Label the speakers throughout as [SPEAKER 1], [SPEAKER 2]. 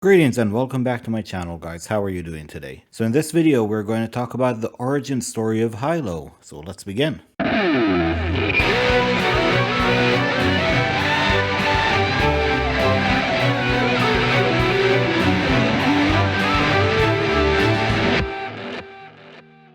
[SPEAKER 1] Greetings and welcome back to my channel, guys. How are you doing today? So in this video we're going to talk about the origin story of Hylo. So let's begin.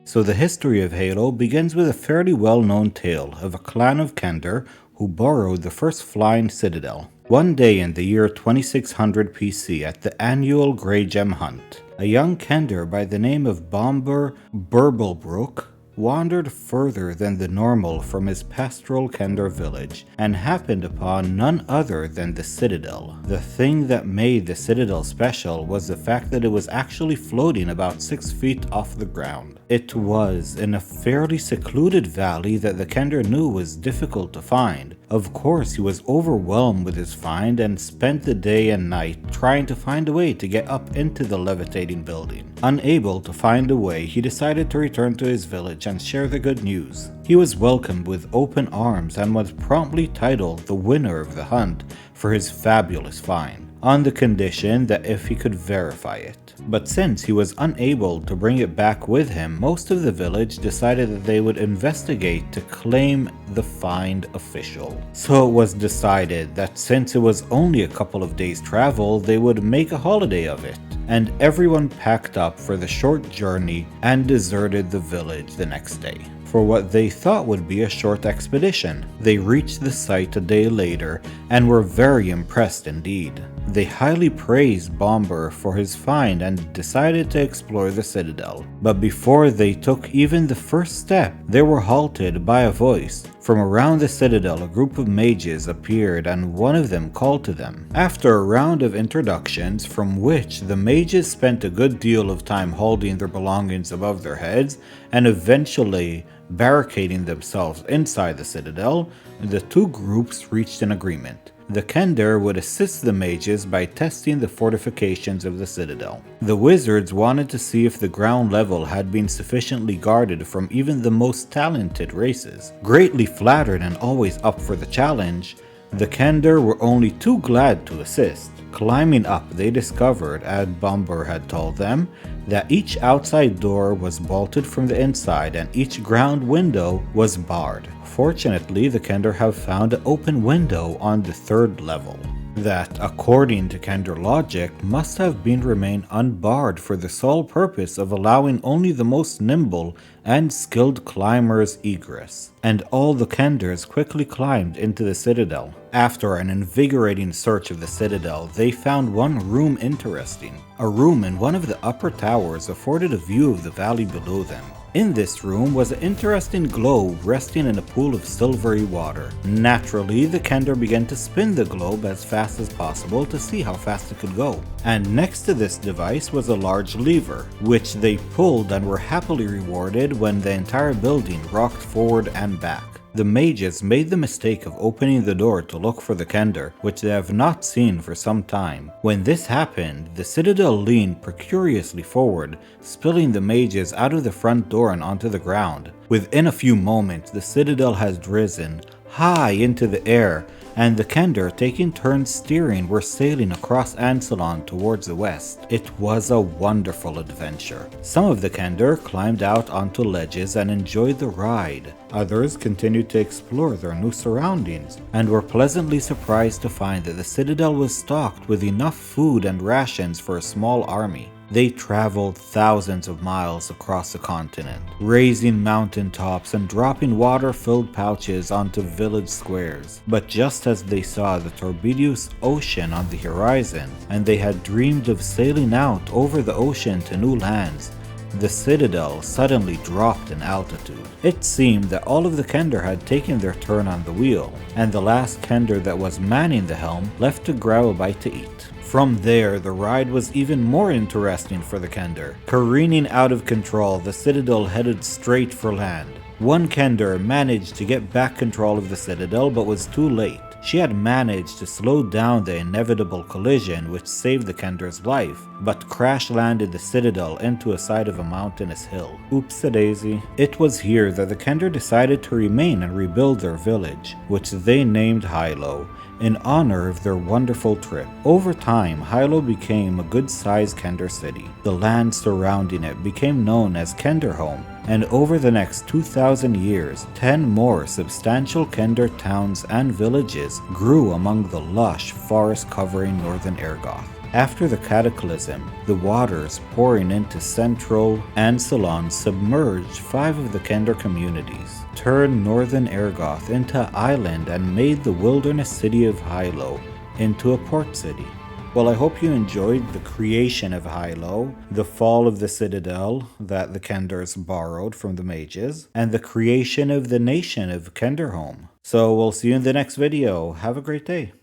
[SPEAKER 1] So the history of Halo begins with a fairly well-known tale of a clan of Kender who borrowed the first flying citadel. One day in the year 2600 PC at the annual Grey Gem Hunt, a young Kender by the name of Bomber Burblebrook wandered further than the normal from his pastoral Kender village and happened upon none other than the Citadel. The thing that made the Citadel special was the fact that it was actually floating about 6 feet off the ground. It was in a fairly secluded valley that the Kender knew was difficult to find. Of course, he was overwhelmed with his find and spent the day and night trying to find a way to get up into the levitating building. Unable to find a way, he decided to return to his village and share the good news. He was welcomed with open arms and was promptly titled the winner of the hunt for his fabulous find, on the condition that if he could verify it. But since he was unable to bring it back with him, most of the village decided that they would investigate to claim the find official. So it was decided that since it was only a couple of days travel, they would make a holiday of it. And everyone packed up for the short journey and deserted the village the next day for what they thought would be a short expedition. They reached the site a day later and were very impressed indeed. They highly praised Bomber for his find and decided to explore the Citadel. But before they took even the first step, they were halted by a voice. From around the Citadel, a group of mages appeared and one of them called to them. After a round of introductions, from which the mages spent a good deal of time holding their belongings above their heads and eventually barricading themselves inside the Citadel, the two groups reached an agreement. The Kender would assist the mages by testing the fortifications of the Citadel. The wizards wanted to see if the ground level had been sufficiently guarded from even the most talented races. Greatly flattered and always up for the challenge, the Kender were only too glad to assist. Climbing up, they discovered, as Bomber had told them, that each outside door was bolted from the inside and each ground window was barred. Fortunately, the Kender have found an open window on the third level that, according to Kender logic, must have remained unbarred for the sole purpose of allowing only the most nimble and skilled climbers egress. And all the Kenders quickly climbed into the Citadel. After an invigorating search of the Citadel, they found one room interesting. A room in one of the upper towers afforded a view of the valley below them. In this room was an interesting globe resting in a pool of silvery water. Naturally, the Kender began to spin the globe as fast as possible to see how fast it could go. And next to this device was a large lever, which they pulled and were happily rewarded when the entire building rocked forward and back. The mages made the mistake of opening the door to look for the Kender, which they have not seen for some time. When this happened, the Citadel leaned precariously forward, spilling the mages out of the front door and onto the ground. Within a few moments, the Citadel has risen high into the air, and the Kender, taking turns steering, were sailing across Ansalon towards the west. It was a wonderful adventure. Some of the Kender climbed out onto ledges and enjoyed the ride. Others continued to explore their new surroundings and were pleasantly surprised to find that the Citadel was stocked with enough food and rations for a small army. They traveled thousands of miles across the continent, raising mountaintops and dropping water-filled pouches onto village squares. But just as they saw the turbulent ocean on the horizon, and they had dreamed of sailing out over the ocean to new lands, the Citadel suddenly dropped in altitude. It seemed that all of the Kender had taken their turn on the wheel, and the last Kender that was manning the helm left to grab a bite to eat. From there, the ride was even more interesting for the Kender. Careening out of control, the Citadel headed straight for land. One Kender managed to get back control of the Citadel but was too late. She had managed to slow down the inevitable collision which saved the Kender's life, but crash-landed the Citadel into a side of a mountainous hill. Oops-a-daisy. It was here that the Kender decided to remain and rebuild their village, which they named Hylo, in honor of their wonderful trip. Over time, Hylo became a good-sized Kender city. The land surrounding it became known as Kenderhome, and over the next 2,000 years, 10 more substantial Kender towns and villages grew among the lush forest covering northern Ergoth. After the cataclysm, the waters pouring into Central and Ceylon submerged 5 of the Kender communities, turned northern Ergoth into island, and made the wilderness city of Hylo into a port city. Well, I hope you enjoyed the creation of Hylo, the fall of the Citadel that the Kenders borrowed from the mages, and the creation of the nation of Kenderhome. So we'll see you in the next video. Have a great day.